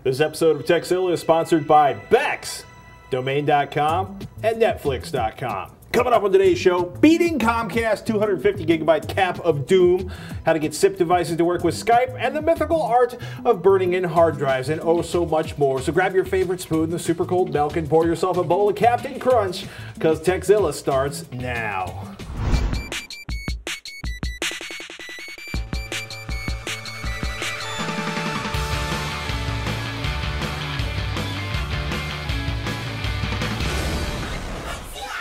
This episode of Tekzilla is sponsored by Beck's, Domain.com, and Netflix.com. Coming up on today's show, beating Comcast 250 gigabyte cap of doom, how to get SIP devices to work with Skype, and the mythical art of burning in hard drives, and oh so much more. So grab your favorite spoon, the super cold milk, and pour yourself a bowl of Captain Crunch, because Tekzilla starts now.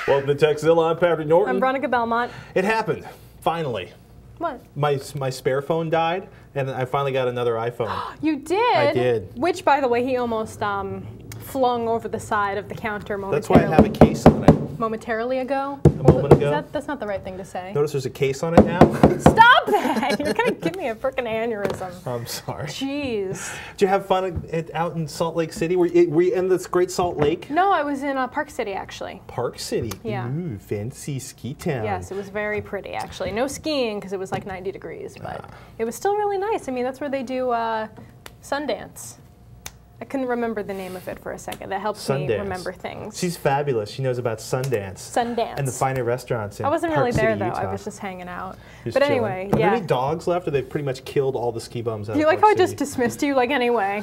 Welcome to Tekzilla. I'm Patrick Norton. I'm Veronica Belmont. It happened. Finally. What? My spare phone died, and I finally got another iPhone. You did? I did. Which, by the way, he almost flung over the side of the counter momentarily. That's why I have a case on it. Momentarily ago? A moment ago? That's not the right thing to say. Notice there's a case on it now? Stop that! You're going to give me a freaking aneurysm. I'm sorry. Jeez. Did you have fun out in Salt Lake City? Were you in this great Salt Lake? No, I was in Park City, actually. Park City? Yeah. Ooh, fancy ski town. Yes, it was very pretty, actually. No skiing, because it was like 90 degrees, but it was still really nice. I mean, that's where they do Sundance. I couldn't remember the name of it for a second. That helps me remember things. She's fabulous. She knows about Sundance. Sundance. And the finer restaurants in I wasn't Park really there, City, though. Utah. I was just hanging out. Just but chilling. anyway, Are yeah. there any dogs left, or they've pretty much killed all the ski bums out You of like Park how I City? just dismissed you? Like, anyway.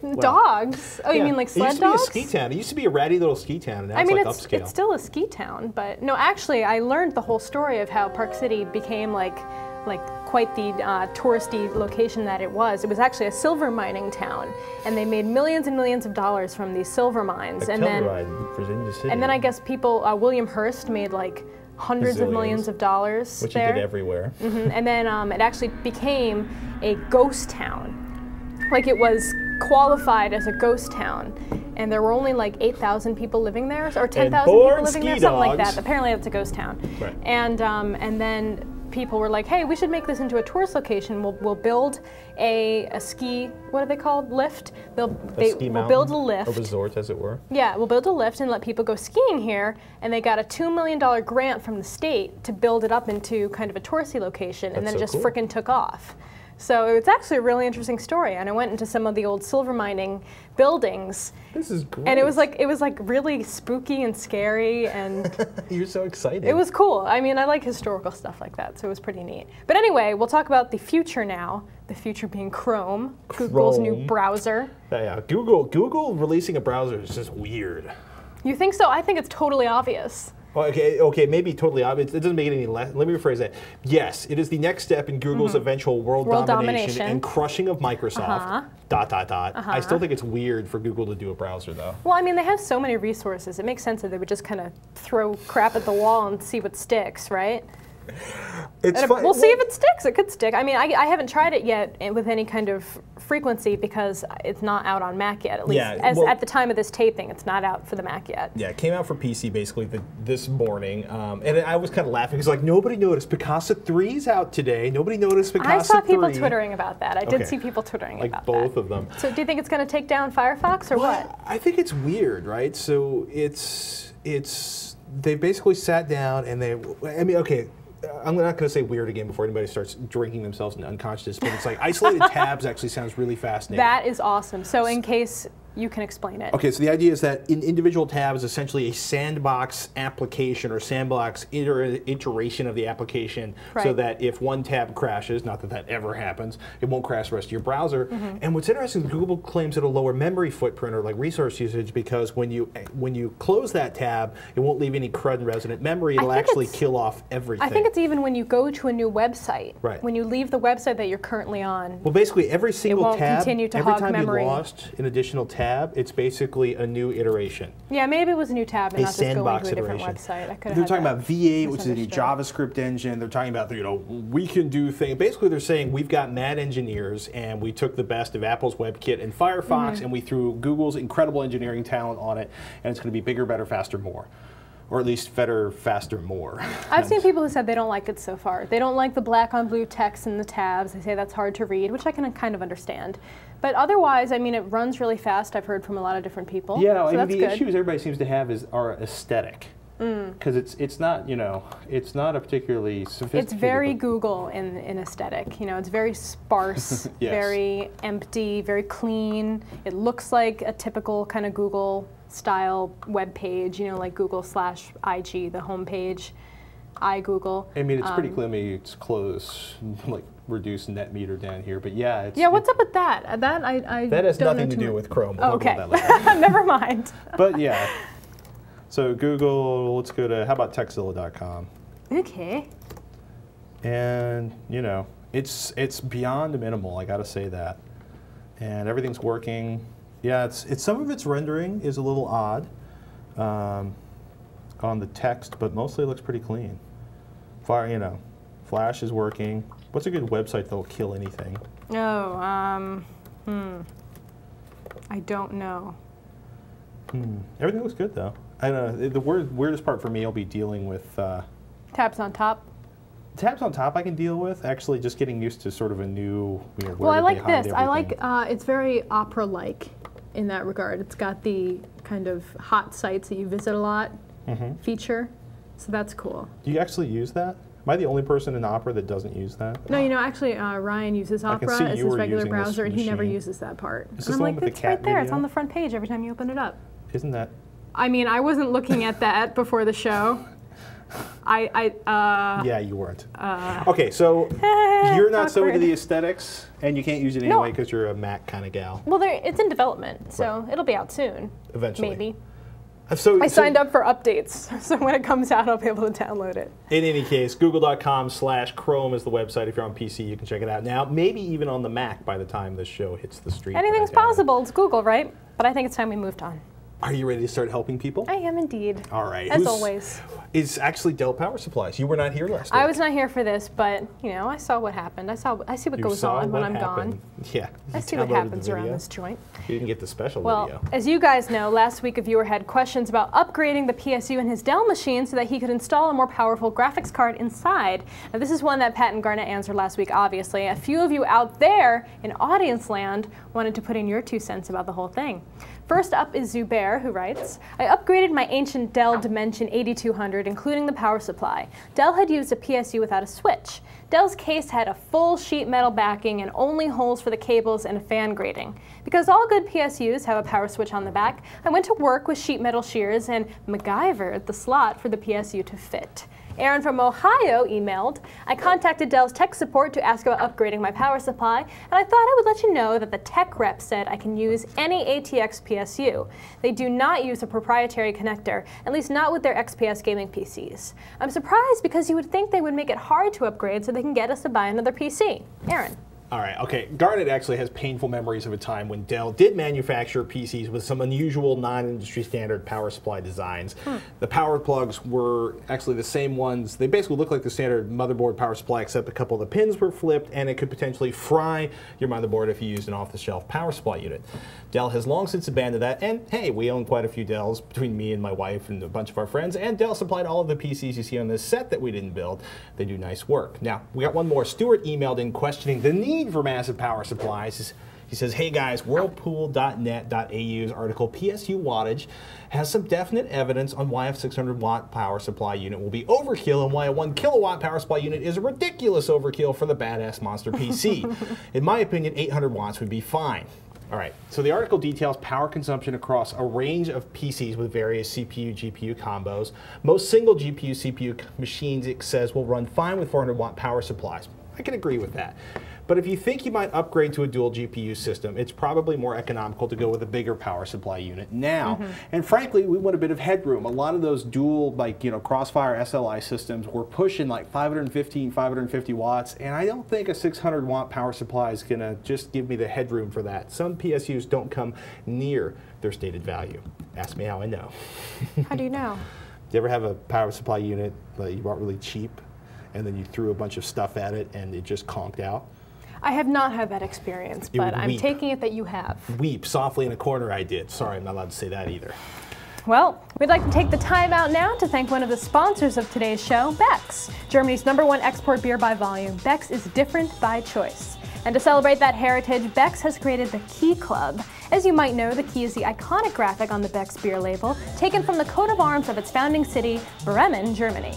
Well, Dogs? Oh, you mean like sled dogs? It used to be a ski town. It used to be a ratty little ski town, and now it's like upscale. It's still a ski town, but no, actually, I learned the whole story of how Park City became like quite the touristy location that it was. It was actually a silver mining town, and they made millions and millions of dollars from these silver mines. And then I guess people, William Hearst made like hundreds of millions of dollars which there. he did everywhere. And then it actually became a ghost town. Like, it was qualified as a ghost town, and there were only like 8,000 people living there, or 10,000 people living there, something like that. Apparently, it's a ghost town. Right. And then people were like, "Hey, we should make this into a tourist location. We'll build a ski. What are they called? Lift. We'll build a lift. A resort, as it were. Yeah, we'll build a lift and let people go skiing here." And they got a $2 million grant from the state to build it up into kind of a touristy location, and then it just frickin' took off. So it's actually a really interesting story, and I went into some of the old silver mining buildings. This is great. And it was like really spooky and scary, and you're so excited. It was cool. I mean, I like historical stuff like that, so it was pretty neat. But anyway, we'll talk about the future now. The future being Chrome, Google's new browser. Yeah, Google releasing a browser is just weird. You think so? I think it's totally obvious. Okay, maybe totally obvious. It doesn't make it any less. Let me rephrase that. Yes, it is the next step in Google's eventual world domination and crushing of Microsoft. I still think it's weird for Google to do a browser, though. Well, I mean, they have so many resources. It makes sense that they would just kind of throw crap at the wall and see what sticks, right? We'll see if it sticks. It could stick. I mean, I haven't tried it yet with any kind of frequency because it's not out on Mac yet. At least at the time of this taping, it's not out for the Mac yet. Yeah, it came out for PC basically this morning, and I was kind of laughing because like nobody noticed Picasa 3's out today. Nobody noticed Picasa 3. I saw people twittering about that. I did see people twittering about that. Like both of them. So do you think it's going to take down Firefox or what? I think it's weird, right? So they basically sat down and I'm not going to say weird again before anybody starts drinking themselves into unconsciousness, but it's like isolated tabs actually sounds really fascinating. That is awesome. So in case you can explain it. Okay, so the idea is that in individual tabs is essentially a sandbox application or sandbox iteration of the application so that if one tab crashes, not that that ever happens, it won't crash the rest of your browser. And what's interesting, Google claims it'll lower memory footprint or like resource usage because when you close that tab, it won't leave any CRUD and resident memory. It'll actually kill off everything. I think it's even when you go to a new website. Right. When you leave the website that you're currently on. Well, basically every single tab, every time memory. you lost an additional tab, it's basically a new iteration. Yeah, maybe it was a new tab and not just going to a different iteration. website. They're talking about V8, which is a new JavaScript engine. They're talking about, we can do things. Basically, they're saying we've got mad engineers, and we took the best of Apple's WebKit and Firefox, and we threw Google's incredible engineering talent on it, and it's going to be bigger, better, faster, more. Or at least better, faster, more. I've seen people who said they don't like it so far. They don't like the black on blue text in the tabs. They say that's hard to read, which I can kind of understand. But otherwise, I mean, it runs really fast. I've heard from a lot of different people. Yeah, so the issues everybody seems to have are aesthetic. because it's not, you know, it's not a particularly sophisticated. It's very Google in aesthetic. You know, it's very sparse, yes. Very empty, very clean. It looks like a typical kind of Google style web page. You know, like Google/IG, the home page. iGoogle. I mean, it's pretty clear. It's close, like reduce net meter down here, but yeah. It's, yeah, what's up with that? That has nothing to do with Chrome. We'll okay. talk about that later. Never mind. But yeah. So Google, let's go to, how about Tekzilla.com? Okay. And, you know, it's beyond minimal, I gotta say that. And everything's working. Yeah, it's some of its rendering is a little odd on the text, but mostly it looks pretty clean. You know, Flash is working. What's a good website that'll kill anything? Oh, I don't know. Everything looks good though. I don't know. The weirdest part for me will be dealing with tabs on top. Tabs on top I can deal with. Actually, just getting used to sort of a new. You know, well, I like this. I like it's very Opera-like in that regard. It's got the kind of hot sites that you visit a lot feature, so that's cool. Do you actually use that? Am I the only person in Opera that doesn't use that? No, you know, actually, Ryan uses Opera as his regular browser, and he never uses that part. Is and I'm like, it's right there. Video? It's on the front page every time you open it up. Isn't that? I mean, I wasn't looking at that before the show. Yeah, you weren't. Okay, so you're not so into the aesthetics, and you can't use it anyway because you're a Mac kind of gal. Well, it's in development, so it'll be out soon. Eventually. Maybe. So, I signed up for updates, so when it comes out, I'll be able to download it. In any case, google.com/Chrome is the website. If you're on PC, you can check it out now. Maybe even on the Mac by the time this show hits the street. Anything's possible. It's Google, right? But I think it's time we moved on. Are you ready to start helping people? I am indeed. All right. As always. Is actually Dell Power Supplies. You were not here last week. I was not here for this, but you know, I saw what happened. I see what goes on when I'm gone. Yeah. I see what happens around this joint. You didn't get the special video. Well, as you guys know, last week a viewer had questions about upgrading the PSU in his Dell machine so that he could install a more powerful graphics card inside. Now, this is one that Pat and Garnet answered last week, obviously. A few of you out there in audience land wanted to put in your 2 cents about the whole thing. First up is Zubair, who writes, I upgraded my ancient Dell Dimension 8200, including the power supply. Dell had used a PSU without a switch. Dell's case had a full sheet metal backing and only holes for the cables and a fan grating. Because all good PSUs have a power switch on the back, I went to work with sheet metal shears and MacGyvered the slot for the PSU to fit. Aaron from Ohio emailed, I contacted Dell's tech support to ask about upgrading my power supply, and I thought I would let you know that the tech rep said I can use any ATX PSU. They do not use a proprietary connector, at least not with their XPS gaming PCs. I'm surprised because you would think they would make it hard to upgrade so they can get us to buy another PC. Aaron. All right, okay. Garnet actually has painful memories of a time when Dell did manufacture PCs with some unusual non-industry standard power supply designs. The power plugs were actually the same ones. They basically look like the standard motherboard power supply, except a couple of the pins were flipped, and it could potentially fry your motherboard if you used an off-the-shelf power supply unit. Dell has long since abandoned that, and hey, we own quite a few Dells between me and my wife and a bunch of our friends, and Dell supplied all of the PCs you see on this set that we didn't build. They do nice work. Now, we got one more. Stuart emailed in questioning the need for massive power supplies. He says, hey guys, whirlpool.net.au's article, PSU wattage, has some definite evidence on why a 600-watt power supply unit will be overkill and why a 1 kilowatt power supply unit is a ridiculous overkill for the badass monster PC. In my opinion, 800 watts would be fine. All right, so the article details power consumption across a range of PCs with various CPU-GPU combos. Most single GPU-CPU machines, it says, will run fine with 400-watt power supplies. I can agree with that. But if you think you might upgrade to a dual GPU system, it's probably more economical to go with a bigger power supply unit now. And frankly, we want a bit of headroom. A lot of those dual, like, you know, Crossfire SLI systems were pushing like 515, 550 watts, and I don't think a 600-watt power supply is going to just give me the headroom for that. Some PSUs don't come near their stated value. Ask me how I know. How do you know? Do you ever have a power supply unit that you bought really cheap, and then you threw a bunch of stuff at it, and it just conked out? I have not had that experience, but I'm taking it that you have. Weep softly in a corner, I did. Sorry, I'm not allowed to say that either. Well, we'd like to take the time out now to thank one of the sponsors of today's show, Beck's, Germany's #1 export beer by volume. Beck's is different by choice. And to celebrate that heritage, Beck's has created the Key Club. As you might know, the key is the iconic graphic on the Beck's beer label, taken from the coat of arms of its founding city, Bremen, Germany.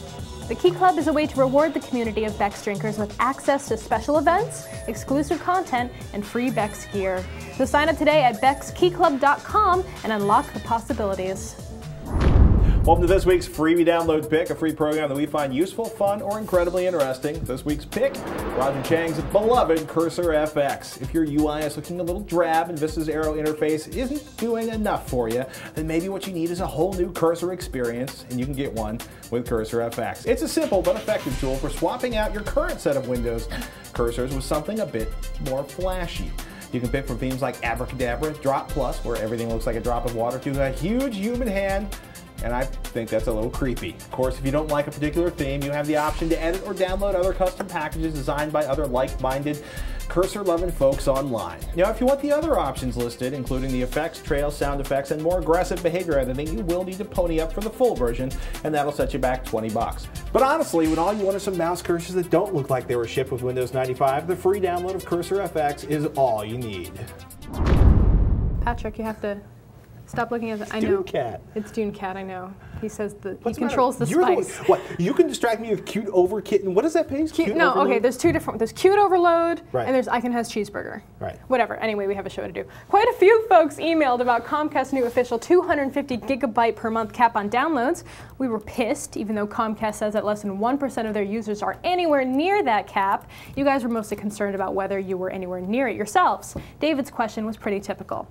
The Key Club is a way to reward the community of Beck's drinkers with access to special events, exclusive content, and free Beck's gear. So sign up today at beckskeyclub.com and unlock the possibilities. Welcome to this week's Freebie Download Pick, a free program that we find useful, fun, or incredibly interesting. This week's pick, Roger Chang's beloved Cursor FX. If your UI is looking a little drab and Vista's Aero interface isn't doing enough for you, then maybe what you need is a whole new Cursor experience, and you can get one with Cursor FX. It's a simple but effective tool for swapping out your current set of Windows cursors with something a bit more flashy. You can pick from themes like Abracadabra, Drop Plus, where everything looks like a drop of water, to a huge human hand, and I think that's a little creepy. Of course, if you don't like a particular theme, you have the option to edit or download other custom packages designed by other like-minded cursor-loving folks online. Now, if you want the other options listed, including the effects, trails, sound effects, and more aggressive behavior editing, you will need to pony up for the full version, and that'll set you back $20. But honestly, when all you want is some mouse cursors that don't look like they were shipped with Windows 95, the free download of Cursor FX is all you need. Patrick, you have to stop looking at the. I know. Cat. It's Dune Cat. I know. He says he controls the You're spice. What? You can distract me with cute over kitten. What is that page? Cute no, overload? Okay. There's two different. There's cute overload, right, and there's Icon has cheeseburger. Right. Whatever. Anyway, we have a show to do. Quite a few folks emailed about Comcast's new official 250 gigabyte per month cap on downloads. We were pissed, even though Comcast says that less than 1% of their users are anywhere near that cap. You guys were mostly concerned about whether you were anywhere near it yourselves. David's question was pretty typical.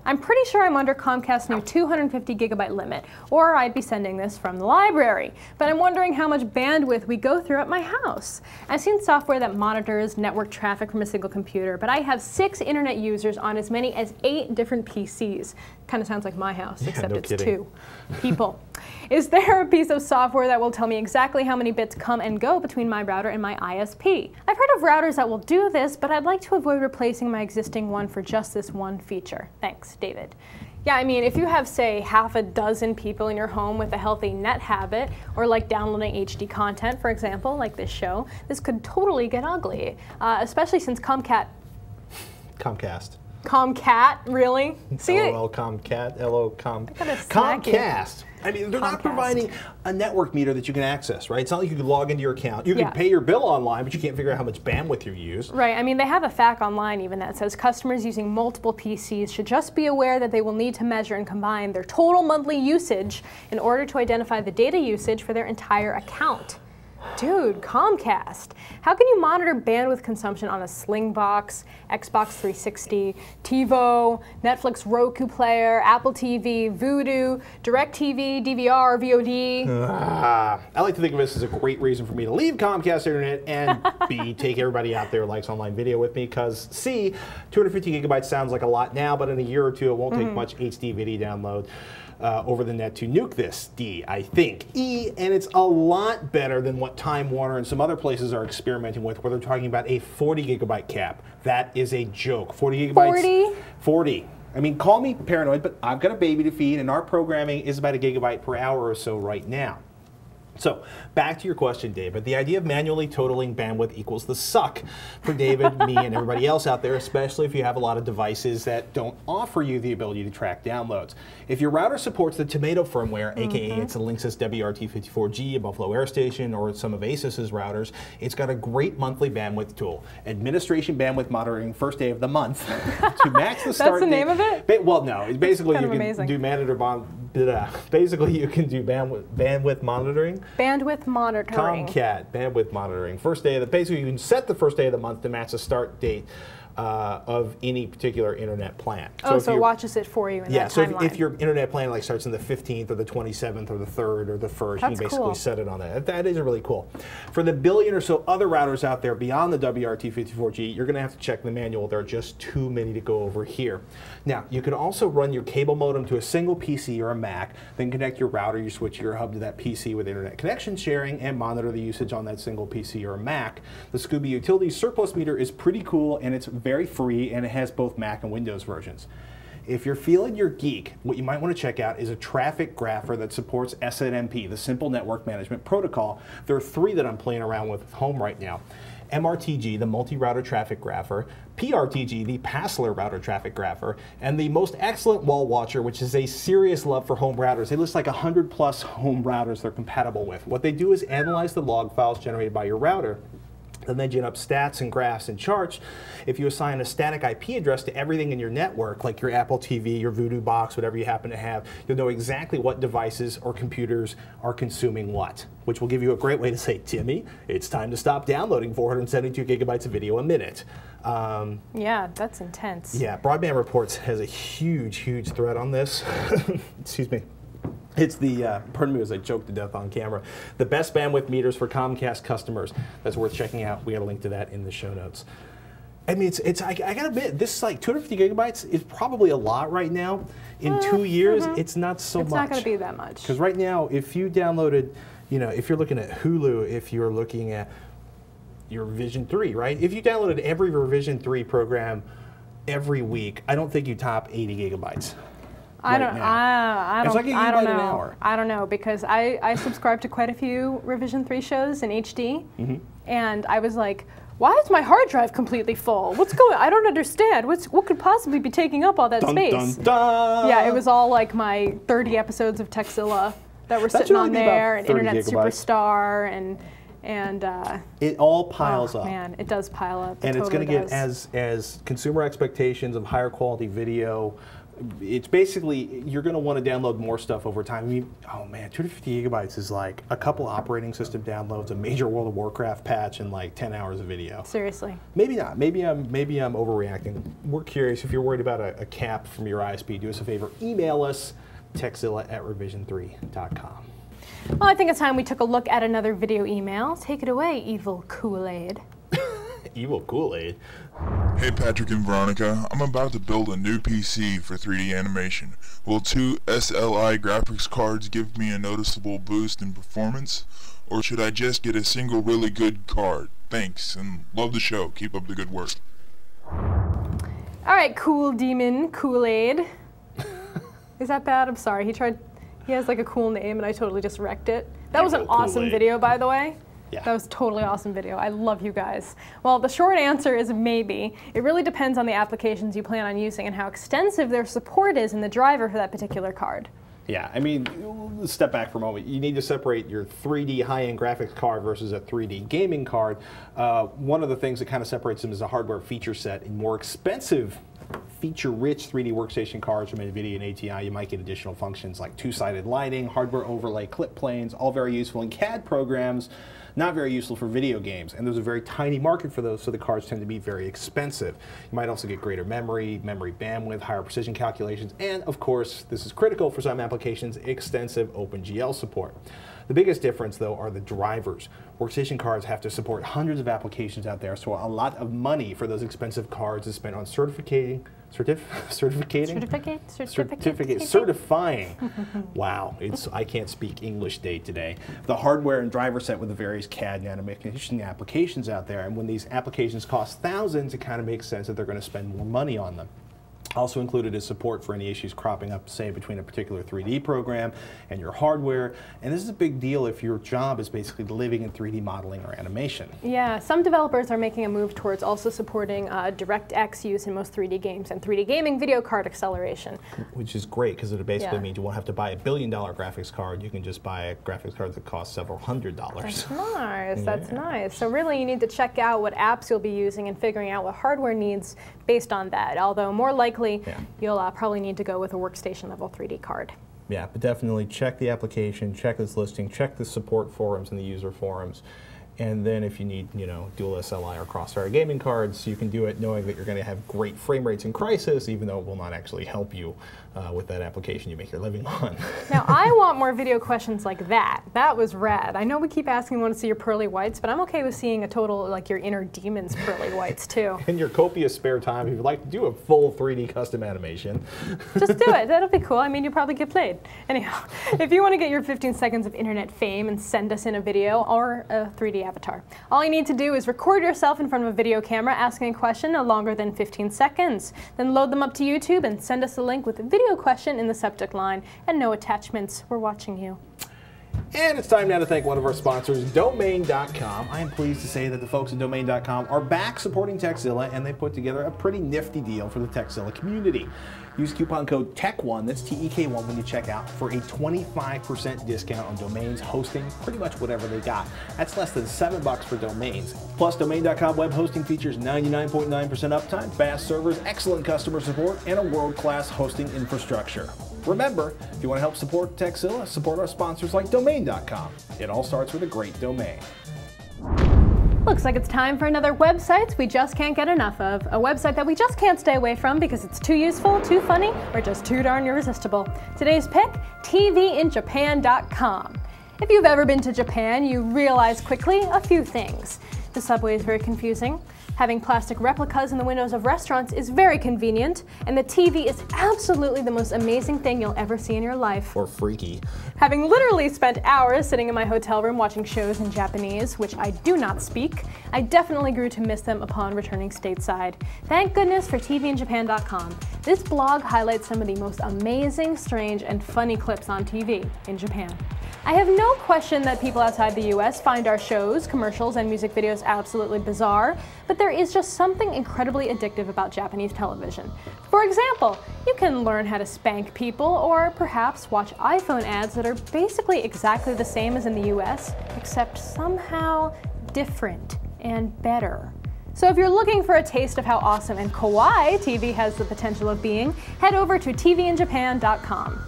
I'm pretty sure I'm under Comcast's new 250 gigabyte limit, or I'd be sending this from the library. But I'm wondering how much bandwidth we go through at my house. I've seen software that monitors network traffic from a single computer, but I have 6 internet users on as many as 8 different PCs. Kind of sounds like my house, except it's kidding. 2 people. Is there a piece of software that will tell me exactly how many bits come and go between my router and my ISP? I've heard of routers that will do this, but I'd like to avoid replacing my existing one for just this one feature. Thanks, David. Yeah, I mean, if you have, say, half a dozen people in your home with a healthy net habit, or like downloading HD content, for example, like this show, this could totally get ugly, especially since Comcast, really? See it? LOL Comcat, LO Comcast. I mean, they're not providing a network meter that you can access, right? It's not like you can log into your account. You can pay your bill online, but you can't figure out how much bandwidth you use. Right. I mean, they have a FAQ online even that says customers using multiple PCs should just be aware that they will need to measure and combine their total monthly usage in order to identify the data usage for their entire account. Dude, Comcast. How can you monitor bandwidth consumption on a Slingbox, Xbox 360, TiVo, Netflix Roku player, Apple TV, Vudu, DirecTV, DVR, VOD? I like to think of this as a great reason for me to leave Comcast Internet and B, take everybody out there who likes online video with me, because C, 250 gigabytes sounds like a lot now, but in a year or two it won't take much HD video download over the net to nuke this. D, I think. E, and it's a lot better than what Time Warner and some other places are experimenting with, where they're talking about a 40 gigabyte cap. That is a joke. 40 gigabytes. 40. I mean, call me paranoid, but I've got a baby to feed, and our programming is about a gigabyte per hour or so right now. So, back to your question, David. The idea of manually totaling bandwidth equals the suck for David, me, and everybody else out there, especially if you have a lot of devices that don't offer you the ability to track downloads. If your router supports the Tomato firmware, aka it's a Linksys WRT54G, a Buffalo Air Station, or some of Asus's routers, it's got a great monthly bandwidth tool. Administration bandwidth monitoring first day of the month to match the start That's the name of it? Well, no. It's basically you can do basically you can do bandwidth monitoring. Bandwidth monitoring. Bandwidth monitoring. First day of the, basically you can set the first day of the month to match the start date of any particular internet plan. So it watches it for you in that timeline. So if your internet plan like starts on the 15th or the 27th or the 3rd or the 1st, you can basically set it on that. That is really cool. For the billion or so other routers out there beyond the WRT54G, you're going to have to check the manual. There are just too many to go over here. Now, you can also run your cable modem to a single PC or a Mac, then connect your router, your switch, your hub to that PC with internet connection sharing, and monitor the usage on that single PC or a Mac. The Scooby Utilities surplus meter is pretty cool, and it's very free, and it has both Mac and Windows versions. If you're feeling your geek, what you might want to check out is a traffic grapher that supports SNMP, the Simple Network Management Protocol. There are 3 that I'm playing around with at home right now. MRTG, the multi-router traffic grapher, PRTG, the Passler router traffic grapher, and the most excellent wall watcher, which is a serious love for home routers. They list like 100+ home routers they're compatible with. What they do is analyze the log files generated by your router. And then gen up stats and graphs and charts. If you assign a static IP address to everything in your network, like your Apple TV, your Voodoo box, whatever you happen to have, you'll know exactly what devices or computers are consuming what, which will give you a great way to say, Timmy, it's time to stop downloading 472 gigabytes of video a minute. Yeah, that's intense. Yeah, Broadband Reports has a huge, huge thread on this. Excuse me. It's the, pardon me as I choke to death on camera, the best bandwidth meters for Comcast customers. That's worth checking out. We got a link to that in the show notes. I mean, I gotta admit, this like 250 gigabytes is probably a lot right now. In 2 years, it's not so much. It's not gonna be that much. Because right now, if you downloaded, you know, if you're looking at Hulu, if you're looking at your Revision 3, right? If you downloaded every Revision 3 program every week, I don't think you top 80 gigabytes. I don't know. I don't know because I subscribe to quite a few Revision 3 shows in HD, and I was like, why is my hard drive completely full? What's going on? I don't understand. What could possibly be taking up all that space? Dun, dun. Yeah, it was all like my 30 episodes of Tekzilla that were sitting on there, and Internet Superstar, and it all piles up. Man, it does pile up. And it's going to get as consumer expectations of higher quality video. It's basically, you're going to want to download more stuff over time. I mean, oh man, 250 gigabytes is like a couple operating system downloads, a major World of Warcraft patch, and like 10 hours of video. Seriously. Maybe not. Maybe I'm overreacting. We're curious. If you're worried about a cap from your ISP, do us a favor. Email us, tekzilla@revision3.com. Well, I think it's time we took a look at another video email. Take it away, evil Kool-Aid. Evil Kool-Aid. Hey Patrick and Veronica, I'm about to build a new PC for 3D animation. Will 2 SLI graphics cards give me a noticeable boost in performance? Or should I just get a single really good card? Thanks, and love the show. Keep up the good work. Alright, Cool Demon Kool-Aid. Is that bad? I'm sorry. He has like a cool name and I totally just wrecked it. That was an awesome video, by the way. Yeah. That was totally awesome video. I love you guys. Well, the short answer is maybe. It really depends on the applications you plan on using and how extensive their support is in the driver for that particular card. Yeah, I mean, let's step back for a moment. You need to separate your 3D high-end graphics card versus a 3D gaming card. One of the things that kind of separates them is a hardware feature set. In more expensive, feature-rich 3D workstation cards from NVIDIA and ATI, you might get additional functions like two-sided lighting, hardware overlay clip planes, all very useful in CAD programs, not very useful for video games. And there's a very tiny market for those, so the cards tend to be very expensive. You might also get greater memory bandwidth, higher precision calculations, and of course, this is critical for some applications, extensive OpenGL support. The biggest difference, though, are the drivers. Workstation cards have to support hundreds of applications out there, so a lot of money for those expensive cards is spent on certifying. Wow, I can't speak English day today. The hardware and driver set with the various CAD and animation applications out there, and when these applications cost thousands, it kind of makes sense that they're going to spend more money on them. Also included is support for any issues cropping up, say, between a particular 3D program and your hardware. And this is a big deal if your job is basically living in 3D modeling or animation. Yeah, some developers are making a move towards also supporting DirectX use in most 3D games and 3D gaming video card acceleration. Which is great, because it basically means you won't have to buy $1 billion graphics card. You can just buy a graphics card that costs several $100s. That's nice. That's nice. So really, you need to check out what apps you'll be using and figuring out what hardware needs based on that. Although more likely, you'll probably need to go with a workstation level 3D card. Yeah, but definitely check the application, check this listing, check the support forums and the user forums. And then if you need, dual SLI or Crossfire gaming cards, you can do it knowing that you're going to have great frame rates in Crisis, even though it will not actually help you with that application you make your living on. Now, I want more video questions like that. That was rad. I know we keep asking, want to see your pearly whites, but I'm okay with seeing a total, like your inner demon's pearly whites, too. In your copious spare time, if you'd like to do a full 3D custom animation. Just do it. That'll be cool. I mean, you'll probably get played. Anyhow, if you want to get your 15 seconds of internet fame and send us in a video or a 3D avatar, all you need to do is record yourself in front of a video camera asking a question no longer than 15 seconds. Then load them up to YouTube and send us a link with a video question in the subject line and no attachments. We're watching you. And it's time now to thank one of our sponsors, Domain.com. I am pleased to say that the folks at Domain.com are back supporting Tekzilla, and they put together a pretty nifty deal for the Tekzilla community. Use coupon code TEK1, that's TEK1, when you check out for a 25% discount on domains, hosting, pretty much whatever they got. That's less than $7 for domains. Plus, Domain.com web hosting features 99.9% uptime, fast servers, excellent customer support, and a world-class hosting infrastructure. Remember, if you want to help support Tekzilla, support our sponsors like Domain.com. It all starts with a great domain. Looks like it's time for another website we just can't get enough of. A website that we just can't stay away from because it's too useful, too funny, or just too darn irresistible. Today's pick, TVinjapan.com. If you've ever been to Japan, you realize quickly a few things. The subway is very confusing. Having plastic replicas in the windows of restaurants is very convenient, and the TV is absolutely the most amazing thing you'll ever see in your life. Or freaky. Having literally spent hours sitting in my hotel room watching shows in Japanese, which I do not speak, I definitely grew to miss them upon returning stateside. Thank goodness for TVinjapan.com. This blog highlights some of the most amazing, strange, and funny clips on TV in Japan. I have no question that people outside the US find our shows, commercials, and music videos absolutely bizarre, but there is just something incredibly addictive about Japanese television. For example, you can learn how to spank people, or perhaps watch iPhone ads that are basically exactly the same as in the US, except somehow different and better. So if you're looking for a taste of how awesome and kawaii TV has the potential of being, head over to TVinjapan.com.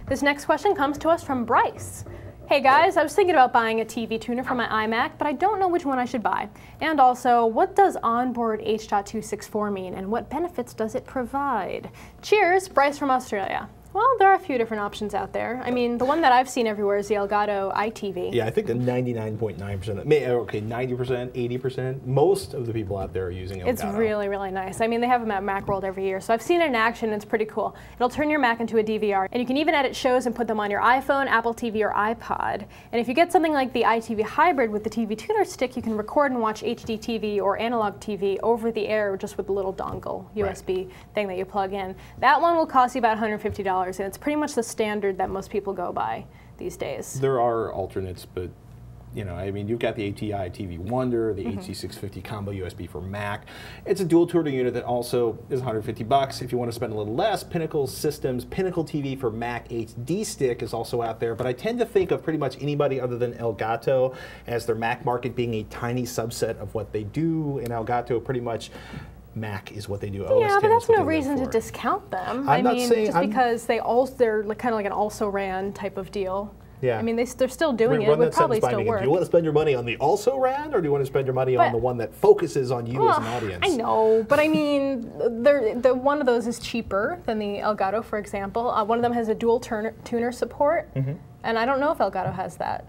This next question comes to us from Bryce. Hey guys, I was thinking about buying a TV tuner for my iMac, but I don't know which one I should buy. And also, what does onboard H.264 mean, and what benefits does it provide? Cheers, Bryce from Australia. Well, there are a few different options out there. I mean, the one that I've seen everywhere is the Elgato iTV. Yeah, I think the 99.9%, okay, 90%, 80%, most of the people out there are using Elgato. It's really, really nice. I mean, they have them at Macworld every year, so I've seen it in action, and it's pretty cool. It'll turn your Mac into a DVR, and you can even edit shows and put them on your iPhone, Apple TV, or iPod. And if you get something like the iTV Hybrid with the TV tuner stick, you can record and watch HD TV or analog TV over the air just with the little dongle, USB thing that you plug in. That one will cost you about $150. And it's pretty much the standard that most people go by these days. There are alternates, but you know, I mean, you've got the ATI TV Wonder, the HC650 Combo USB for Mac. It's a dual tuner unit that also is $150. If you want to spend a little less, Pinnacle Systems Pinnacle TV for Mac HD Stick is also out there, but I tend to think of pretty much anybody other than Elgato as their Mac market being a tiny subset of what they do, and Elgato pretty much Mac is what they do. Yeah, but that's no reason to discount them. I mean, just because they're kind of like an also-ran type of deal. Yeah. I mean, they're still doing it. It would probably still work. Do you want to spend your money on the also-ran, or do you want to spend your money on the one that focuses on you as an audience? I know, but I mean, one of those is cheaper than the Elgato, for example. One of them has a dual tuner support, and I don't know if Elgato has that.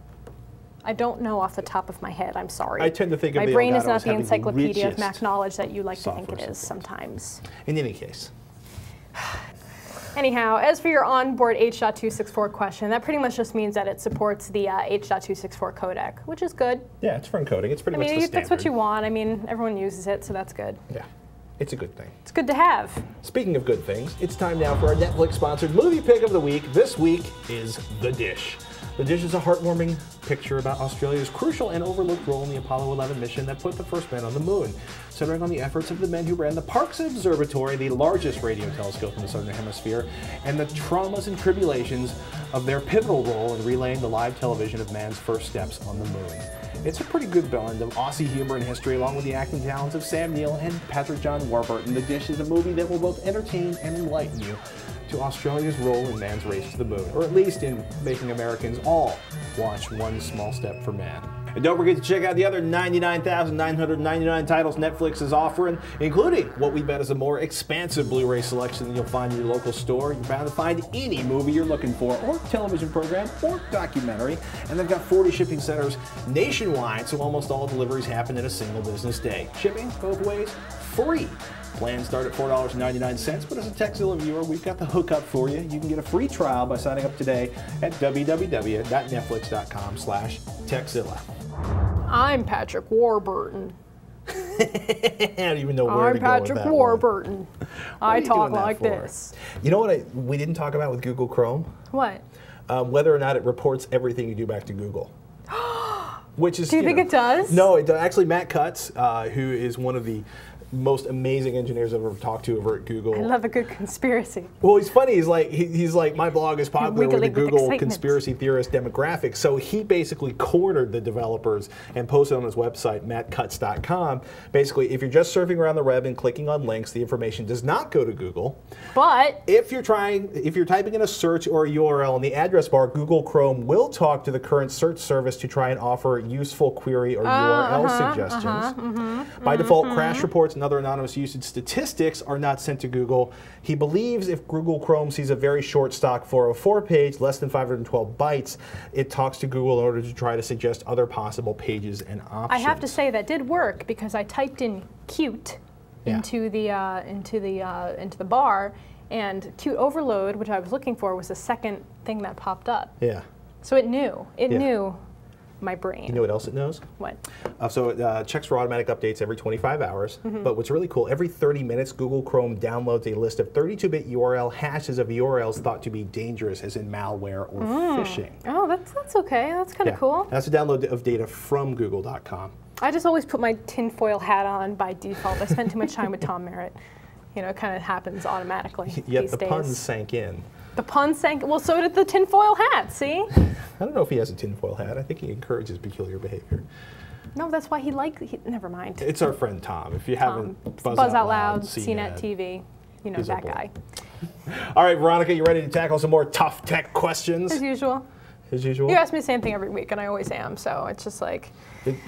I don't know off the top of my head. I'm sorry. I tend to think of my the brain Elgato is not as the having encyclopedia the of Mac knowledge that you like to think it is support. sometimes. In any case. Anyhow, as for your onboard H.264 question, that pretty much just means that it supports the H.264 codec, which is good. Yeah, it's for encoding. It's pretty much the standard. That's what you want. I mean, everyone uses it, so that's good. Yeah, it's a good thing. It's good to have. Speaking of good things, it's time now for our Netflix-sponsored movie pick of the week. This week is The Dish. The Dish is a heartwarming picture about Australia's crucial and overlooked role in the Apollo 11 mission that put the first man on the moon, centering on the efforts of the men who ran the Parkes Observatory, the largest radio telescope in the Southern Hemisphere, and the traumas and tribulations of their pivotal role in relaying the live television of man's first steps on the moon. It's a pretty good blend of Aussie humor and history, along with the acting talents of Sam Neill and Patrick John Warburton. The Dish is a movie that will both entertain and enlighten you to Australia's role in man's race to the moon, or at least in making Americans all watch One Small Step for Man. And don't forget to check out the other 99,999 titles Netflix is offering, including what we bet is a more expansive Blu-ray selection than you'll find in your local store. You're bound to find any movie you're looking for, or television program, or documentary. And they've got 40 shipping centers nationwide, so almost all deliveries happen in a single business day. Shipping both ways, free. Plans start at $4.99, but as a Tekzilla viewer, we've got the hookup for you. You can get a free trial by signing up today at www.netflix.com/Tekzilla. I'm Patrick Warburton. I don't even know where to go with that. I'm Patrick Warburton. I talk like this. You know what we didn't talk about with Google Chrome? What? whether or not it reports everything you do back to Google. Which is, do you think it does? No, it does. Actually, Matt Cutts, who is one of the most amazing engineers I've ever talked to over at Google. I love a good conspiracy. Well, he's funny. He's like my blog is popular with the Google excitement. conspiracy theorist demographic. So he basically cornered the developers and posted on his website, mattcutts.com. Basically, if you're just surfing around the web and clicking on links, the information does not go to Google. But if you're typing in a search or a URL in the address bar, Google Chrome will talk to the current search service to try and offer useful query or URL suggestions. By default, crash reports and other anonymous usage statistics are not sent to Google. He believes if Google Chrome sees a very short stock 404 page, less than 512 bytes, it talks to Google in order to try to suggest other possible pages and options. I have to say that did work because I typed in cute into the bar, and cute overload, which I was looking for, was the second thing that popped up. Yeah. So it knew. It knew my brain. You know what else it knows? What? So it checks for automatic updates every 25 hours. But what's really cool, every 30 minutes, Google Chrome downloads a list of 32-bit URL hashes of URLs thought to be dangerous, as in malware or phishing. Oh, that's okay. That's kind of cool. That's a download of data from Google.com. I just always put my tinfoil hat on by default. I spend too much time with Tom Merritt. You know, it kind of happens automatically Yet these the days. puns sank in. The puns sank. Well, so did the tinfoil hat. See? I don't know if he has a tinfoil hat. I think he encourages peculiar behavior. No, that's why he never mind. It's our friend Tom. If you haven't Buzz Out Loud, CNET TV, you know that guy. All right, Veronica, you ready to tackle some more tough tech questions? As usual. As usual? You ask me the same thing every week, and I always am, so it's just like,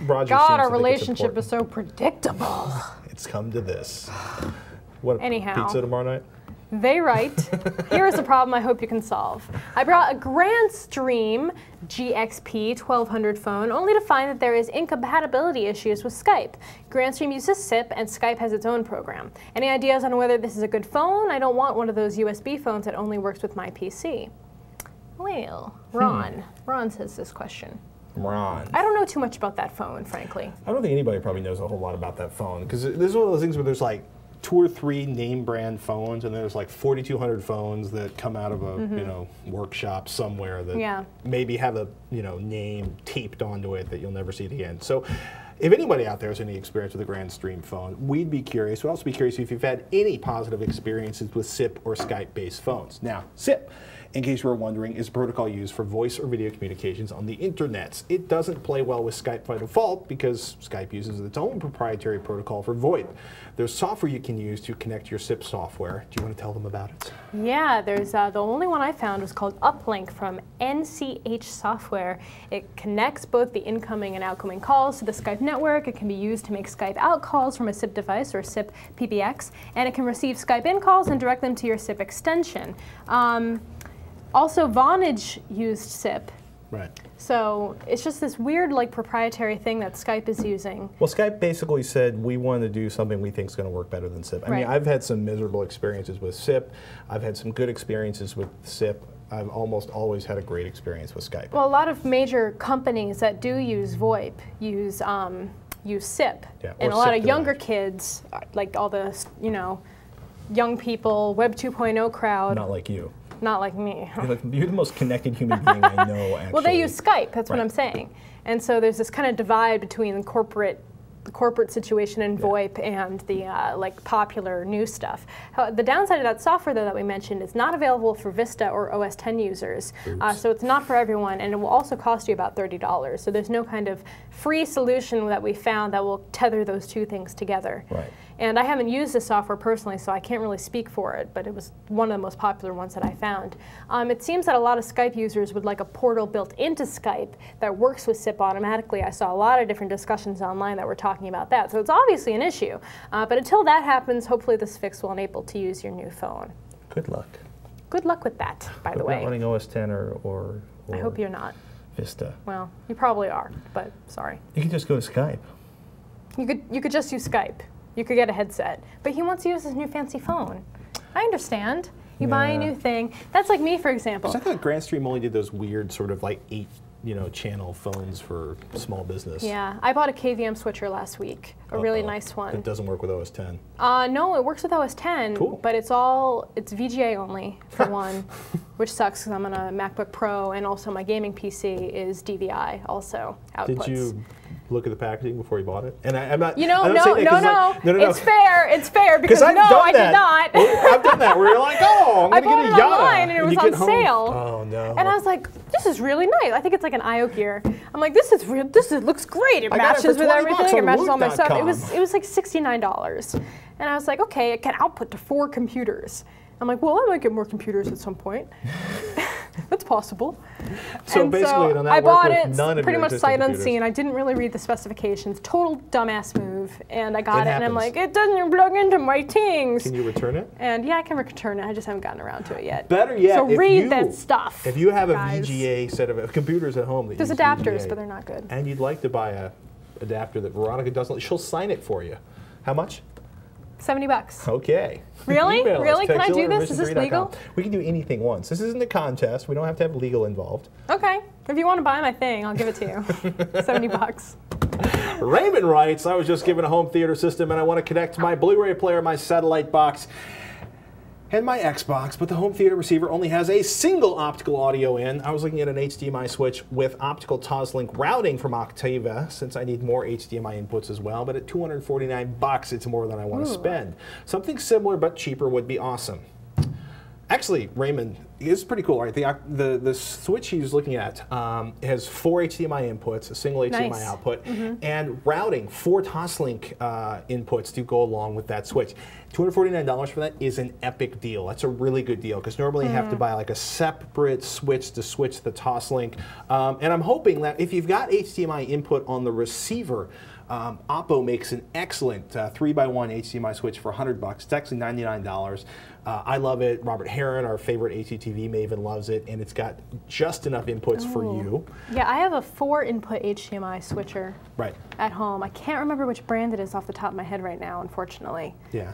Roger God, our relationship is so predictable. It's come to this. What, anyhow, pizza tomorrow night? They write, here is a problem I hope you can solve. I brought a Grandstream GXP 1200 phone only to find that there is incompatibility issues with Skype. Grandstream uses SIP and Skype has its own program. Any ideas on whether this is a good phone? I don't want one of those USB phones that only works with my PC. Well, Ron says this question. Ron. I don't know too much about that phone, frankly. I don't think anybody probably knows a whole lot about that phone, because this is one of those things where there's like 2 or 3 name brand phones, and there's like 4,200 phones that come out of a workshop somewhere that maybe have a name taped onto it that you'll never see it again. So if anybody out there has any experience with a Grandstream phone, we'd be curious. We'd also be curious if you've had any positive experiences with SIP or Skype-based phones. Now, SIP, in case you were wondering, is a protocol used for voice or video communications on the internets. It doesn't play well with Skype by default because Skype uses its own proprietary protocol for VoIP. There's software you can use to connect your SIP software. Do you want to tell them about it? Yeah, there's the only one I found was called Uplink from NCH Software. It connects both the incoming and outgoing calls to the Skype network. It can be used to make Skype out calls from a SIP device or SIP PBX, and it can receive Skype in calls and direct them to your SIP extension. Also, Vonage used SIP. Right. So it's just this weird, like, proprietary thing that Skype is using. Well, Skype basically said we want to do something we think is going to work better than SIP. I mean, I've had some miserable experiences with SIP. I've had some good experiences with SIP. I've almost always had a great experience with Skype. Well, a lot of major companies that do use VoIP use SIP, and a lot of younger kids, like all the young people, Web 2.0 crowd. Not like you. Not like me. You're the most connected human being I know, actually. Well, they use Skype, that's what I'm saying. And so there's this kind of divide between the corporate situation in VoIP and the like popular new stuff. The downside of that software, though, that we mentioned, is not available for Vista or OS X users. So it's not for everyone, and it will also cost you about $30. So there's no kind of free solution that we found that will tether those two things together. Right. And I haven't used this software personally, so I can't really speak for it, but it was one of the most popular ones that I found. It seems that a lot of Skype users would like a portal built into Skype that works with SIP automatically. I saw a lot of different discussions online that were talking about that, so it's obviously an issue. But until that happens, hopefully this fix will enable to use your new phone. Good luck. Good luck with that, by the way. Not running OS X or I hope you're not. Vista. Well, you probably are, but sorry. You can just go to Skype. You could just use Skype. You could get a headset. But he wants to use his new fancy phone. I understand. You buy a new thing. That's like me, for example. I thought Grandstream only did those weird sort of like channel phones for small business. Yeah, I bought a KVM switcher last week, a really nice one. It doesn't work with OS 10. No, it works with OS 10, cool. But it's VGA only for one, which sucks because I'm on a MacBook Pro, and also my gaming PC is DVI also outputs. Did you look at the packaging before you bought it? And I'm not. No. It's fair because I did not. I've done that where you're like, oh, I'm going to get a Yada. Online and it was on sale. Oh no. And I was like, this is really nice. I think it's like an IO gear. I'm like, this looks great. It matches with everything. It matches all my stuff. It was like $69. And I was like, okay, it can output to 4 computers. I'm like, well, I might get more computers at some point. That's possible. So basically, I bought it pretty much sight unseen. I didn't really read the specifications. Total dumbass move. And I got it, and I'm like, it doesn't plug into my things. Can you return it? And yeah, I can return it. I just haven't gotten around to it yet. Better yet, so read that stuff. If you have a VGA set of computers at home that there's use adapters, VGA, but they're not good. And you'd like to buy a adapter that Veronica doesn't, she'll sign it for you. How much? $70. Okay. Really? Really? Can I do this? Is this legal? We can do anything once. This isn't a contest. We don't have to have legal involved. Okay. If you want to buy my thing, I'll give it to you. $70. Raymond writes, I was just given a home theater system and I want to connect my Blu-ray player, my satellite box, and my Xbox, but the home theater receiver only has a single optical audio in. I was looking at an HDMI switch with optical Toslink routing from Octava, since I need more HDMI inputs as well, but at $249, it's more than I want to spend. Something similar but cheaper would be awesome. Actually, Raymond, it's pretty cool, right? The switch he's looking at has 4 HDMI inputs, a single HDMI output, and routing, 4 Toslink inputs to go along with that switch. $249 for that is an epic deal. That's a really good deal because normally you have to buy like a separate switch to switch the Toslink. And I'm hoping that if you've got HDMI input on the receiver, Oppo makes an excellent 3x1 HDMI switch for $100. It's actually $99. I love it. Robert Heron, our favorite HDTV maven, loves it, and it's got just enough inputs for you. Yeah, I have a 4-input HDMI switcher at home. I can't remember which brand it is off the top of my head right now, unfortunately. Yeah.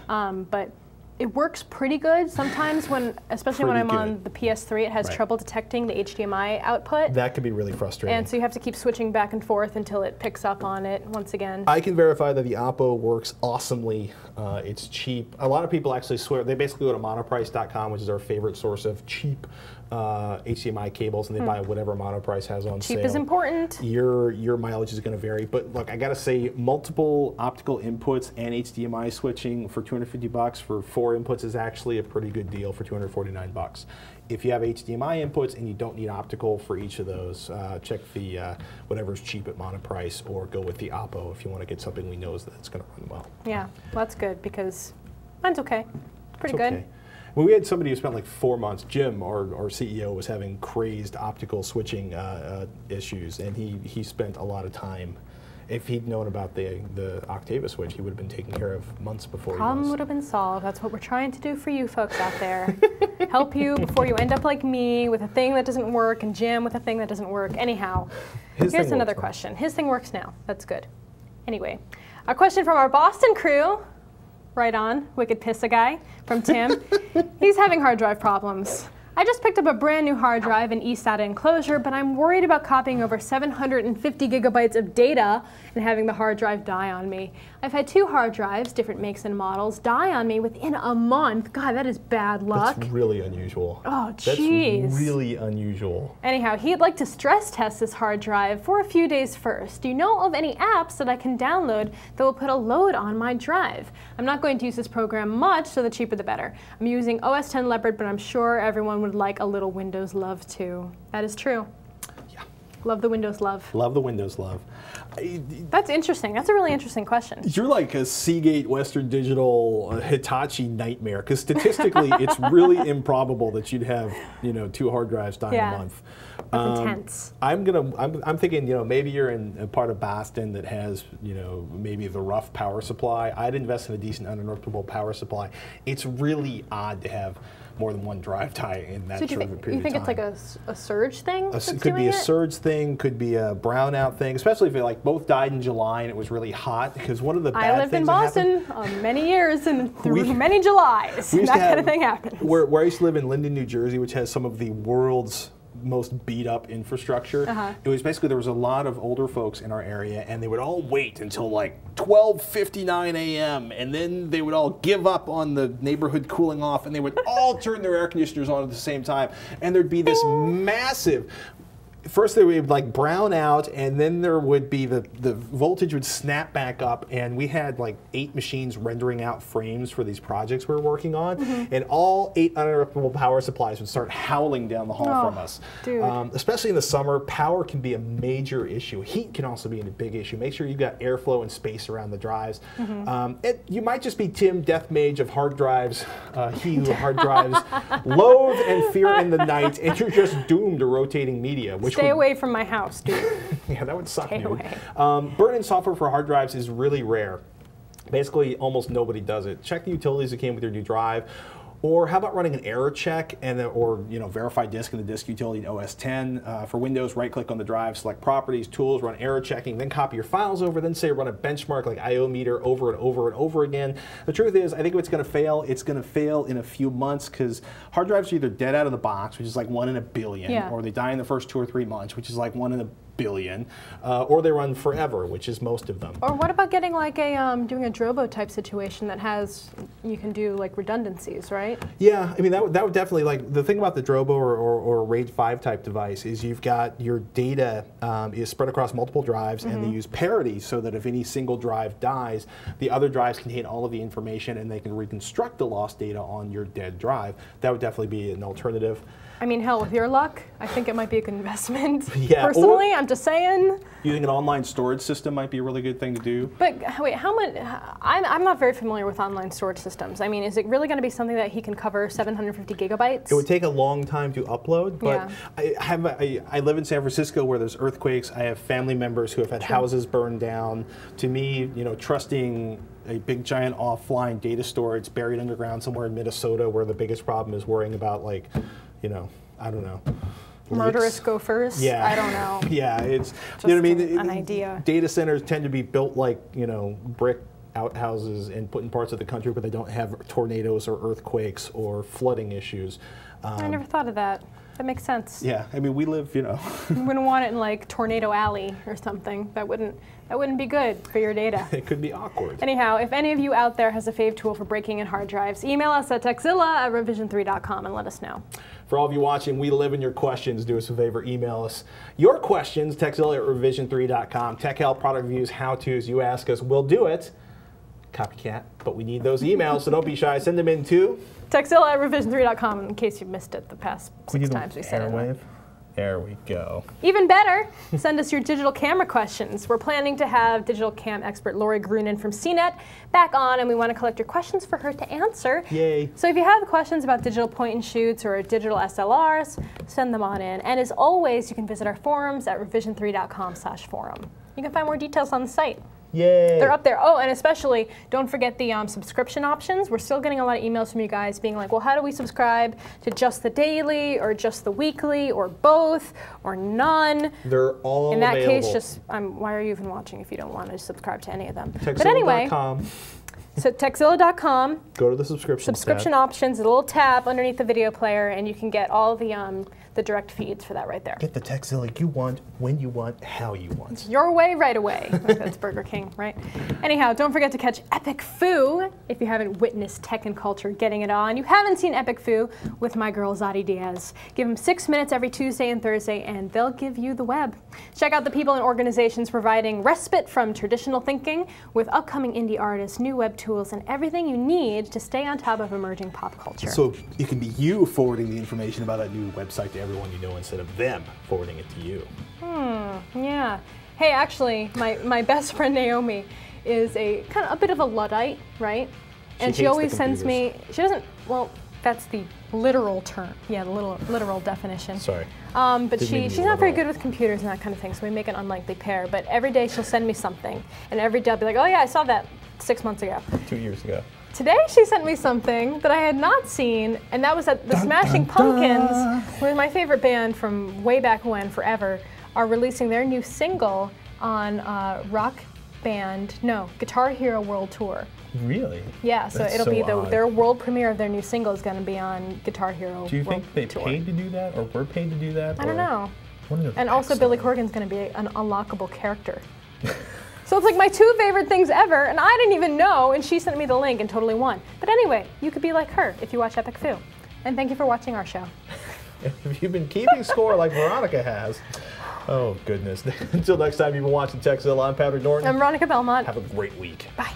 But it works pretty good. Sometimes especially when I'm on the PS3, it has trouble detecting the HDMI output. That could be really frustrating. And so you have to keep switching back and forth until it picks up on it once again. I can verify that the Oppo works awesomely. It's cheap. A lot of people actually swear, they basically go to monoprice.com, which is our favorite source of cheap HDMI cables, and they buy whatever Monoprice has on sale. Cheap is important. Your mileage is going to vary, but look, I got to say, multiple optical inputs and HDMI switching for $250 for 4 inputs is actually a pretty good deal for $249. If you have HDMI inputs and you don't need optical for each of those, check the whatever's cheap at Monoprice, or go with the Oppo if you want to get something we know is that's going to run well. Yeah, well, that's good because mine's okay. It's pretty good. Well, we had somebody who spent like 4 months, Jim, our CEO, was having crazed optical switching issues, and he spent a lot of time. If he'd known about the Octava switch, he would have been taken care of months before. Problem would have been solved. That's what we're trying to do for you folks out there. Help you before you end up like me with a thing that doesn't work, and Jim with a thing that doesn't work. Anyhow, here's another question. His thing works now. That's good. Anyway, a question from our Boston crew. Right on, Wicked Pissa Guy, from Tim. He's having hard drive problems. I just picked up a brand new hard drive in eSATA enclosure, but I'm worried about copying over 750 gigabytes of data and having the hard drive die on me. I've had 2 hard drives, different makes and models, die on me within a month. God, that is bad luck. That's really unusual. Oh, jeez. That's really unusual. Anyhow, he'd like to stress test this hard drive for a few days first. Do you know of any apps that I can download that will put a load on my drive? I'm not going to use this program much, so the cheaper the better. I'm using OS X Leopard, but I'm sure everyone would like a little Windows love too. That is true. Yeah. Love the Windows love. Love the Windows love. That's interesting. That's a really interesting question. You're like a Seagate Western Digital Hitachi nightmare, because statistically it's really improbable that you'd have 2 hard drives die in a month. That's intense. I'm thinking, maybe you're in a part of Boston that has, maybe the rough power supply. I'd invest in a decent uninterruptible power supply. It's really odd to have more than 1 drive die in that short of a period of time. You think it's like a surge thing? It could be a surge thing, could be a brownout thing, especially if they both died in July and it was really hot, because one of the bad things that happened... I lived in Boston many years and through many Julys. That kind of thing happened. Where I used to live in Linden, New Jersey, which has some of the world's most beat up infrastructure. It was basically, there was a lot of older folks in our area, and they would all wait until like 12:59 a.m. and then they would all give up on the neighborhood cooling off, and they would all turn their air conditioners on at the same time, and there'd be this massive. First they would like brown out, and then there would be the voltage would snap back up, and we had like 8 machines rendering out frames for these projects we were working on, and all 8 uninterruptible power supplies would start howling down the hall from us. Especially in the summer, power can be a major issue. Heat can also be a big issue. Make sure you've got airflow and space around the drives. You might just be Tim Deathmage of hard drives, he who hard drives loathe and fear in the night, and you're just doomed to rotating media. Stay away from my house, dude. Yeah, that would suck, Stay dude. away. Burn-in software for hard drives is really rare. Basically, almost nobody does it. Check the utilities that came with your new drive. Or how about running an error check or verify disk in the disk utility in OS 10. For Windows, right-click on the drive, select Properties, Tools, run error checking, then copy your files over, then say run a benchmark like IO meter over and over and over again. The truth is, I think if it's going to fail in a few months, because hard drives are either dead out of the box, which is like 1 in a billion, or they die in the first 2 or 3 months, which is like 1 in a billion, or they run forever, which is most of them. Or what about getting like doing a Drobo type situation that has, you can do like redundancies, right? Yeah, I mean that would definitely, like, the thing about the Drobo or RAID 5 type device is you've got your data is spread across multiple drives, and they use parity so that if any single drive dies, the other drives contain all of the information and they can reconstruct the lost data on your dead drive. That would definitely be an alternative. I mean, hell, with your luck, I think it might be a good investment. Yeah, personally, I'm just saying. Using an online storage system might be a really good thing to do. But wait, how much? I'm not very familiar with online storage systems. I mean, is it really going to be something that he can cover 750 gigabytes? It would take a long time to upload, but I live in San Francisco where there's earthquakes. I have family members who have had houses burned down. To me, trusting a big giant offline data storage buried underground somewhere in Minnesota, where the biggest problem is worrying about, like, I don't know. Murderous gophers? Yeah. I don't know. Yeah, it's, just an idea. Data centers tend to be built like, brick outhouses in parts of the country where they don't have tornadoes or earthquakes or flooding issues. I never thought of that. That makes sense. Yeah, I mean, we live, You wouldn't want it in like Tornado Alley or something. That wouldn't be good for your data. It could be awkward. Anyhow, if any of you out there has a fave tool for breaking in hard drives, email us at tekzilla@revision3.com and let us know. For all of you watching, we live in your questions. Do us a favor, email us your questions, tekzilla@revision3.com. Tech help, product reviews, how-tos, you ask us, we'll do it. Copycat, but we need those emails, so don't be shy. Send them in to Tekzilla@revision3.com in case you missed it the past 6 times we said it. There we go. Even better, send us your digital camera questions. We're planning to have digital cam expert Lori Grunin from CNET back on, and we want to collect your questions for her to answer. Yay. So if you have questions about digital point-and-shoots or digital SLRs, send them on in. And as always, you can visit our forums at revision3.com/forum. You can find more details on the site. Yay. They're up there. Oh, and especially, don't forget the subscription options. We're still getting a lot of emails from you guys being like, well, how do we subscribe to just the daily or just the weekly or both or none? They're all in that available. case, just why are you even watching if you don't want to subscribe to any of them? Tekzilla.com. But anyway, so Tekzilla.com. Go to the subscription options, a little tab underneath the video player, and you can get all the direct feeds for that right there. Get the Tekzilla you want, when you want, how you want. Your way, right away. Like that's Burger King, right? Anyhow, don't forget to catch Epic Foo if you haven't witnessed tech and culture getting it on. You haven't seen Epic Foo with my girl Zadi Diaz. Give them 6 minutes every Tuesday and Thursday, and they'll give you the web. Check out the people and organizations providing respite from traditional thinking with upcoming indie artists, new web tools, and everything you need to stay on top of emerging pop culture. So it can be you forwarding the information about that new website to everyone you know instead of them forwarding it to you. Yeah. Hey, actually, my best friend Naomi is a bit of a Luddite, right? And she always sends me, she doesn't, well, that's the literal term. Yeah, the literal definition. Sorry. But she's not very good with computers and that kind of thing, so we make an unlikely pair. But every day she'll send me something, and every day I'll be like, oh yeah, I saw that 6 months ago. 2 years ago. Today she sent me something that I had not seen, and that was that the Smashing Pumpkins, who is my favorite band from way back when, forever, are releasing their new single on Rock band. No, Guitar Hero World Tour. Really? Yeah, so That's it'll be odd. their world premiere of their new single is going to be on Guitar Hero World Tour. Do you think they paid to do that, or were paid to do that? I don't know. Wonder if And also that's Billy Corgan's going to be an unlockable character. So it's like my 2 favorite things ever, and I didn't even know, and she sent me the link and totally won. But anyway, you could be like her if you watch Epic Foo. And thank you for watching our show. If you've been keeping score like Veronica has, oh goodness. Until next time, you've been watching Tekzilla. I'm Patrick Norton. I'm Veronica Belmont. Have a great week. Bye.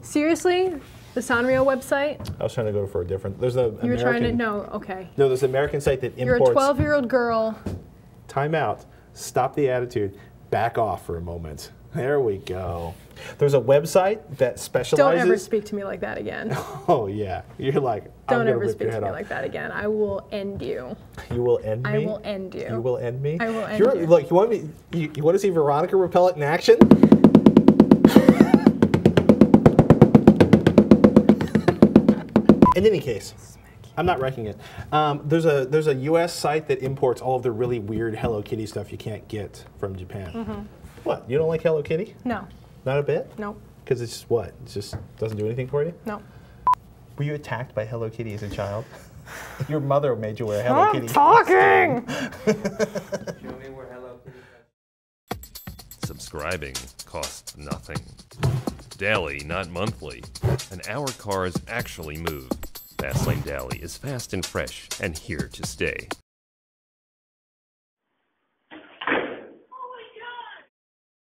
Seriously? The Sanrio website? I was trying to go for a different. There's a. You were trying to. No, okay. No, there's an American site that You're imports. a 12-year-old girl. Time out. Stop the attitude. Back off for a moment. There we go. There's a website that specializes. Don't ever speak to me like that again. Oh yeah, you're like. Don't ever speak to me like that again. I will end you. You will end me. I will end you. You will end me. I will end you. Look, you want me? You want to see Veronica repel it in action? In any case, I'm not wrecking it. There's a U.S. site that imports all of the really weird Hello Kitty stuff you can't get from Japan. Mm-hmm. What? You don't like Hello Kitty? No. Not a bit? No. Because it's just what? It just doesn't do anything for you? No. Were you attacked by Hello Kitty as a child? Your mother made you wear a Hello Kitty. Talking. Show me where Hello Kitty comes. Subscribing costs nothing. Daily, not monthly. And our cars actually move. Fastlane Daily is fast and fresh and here to stay.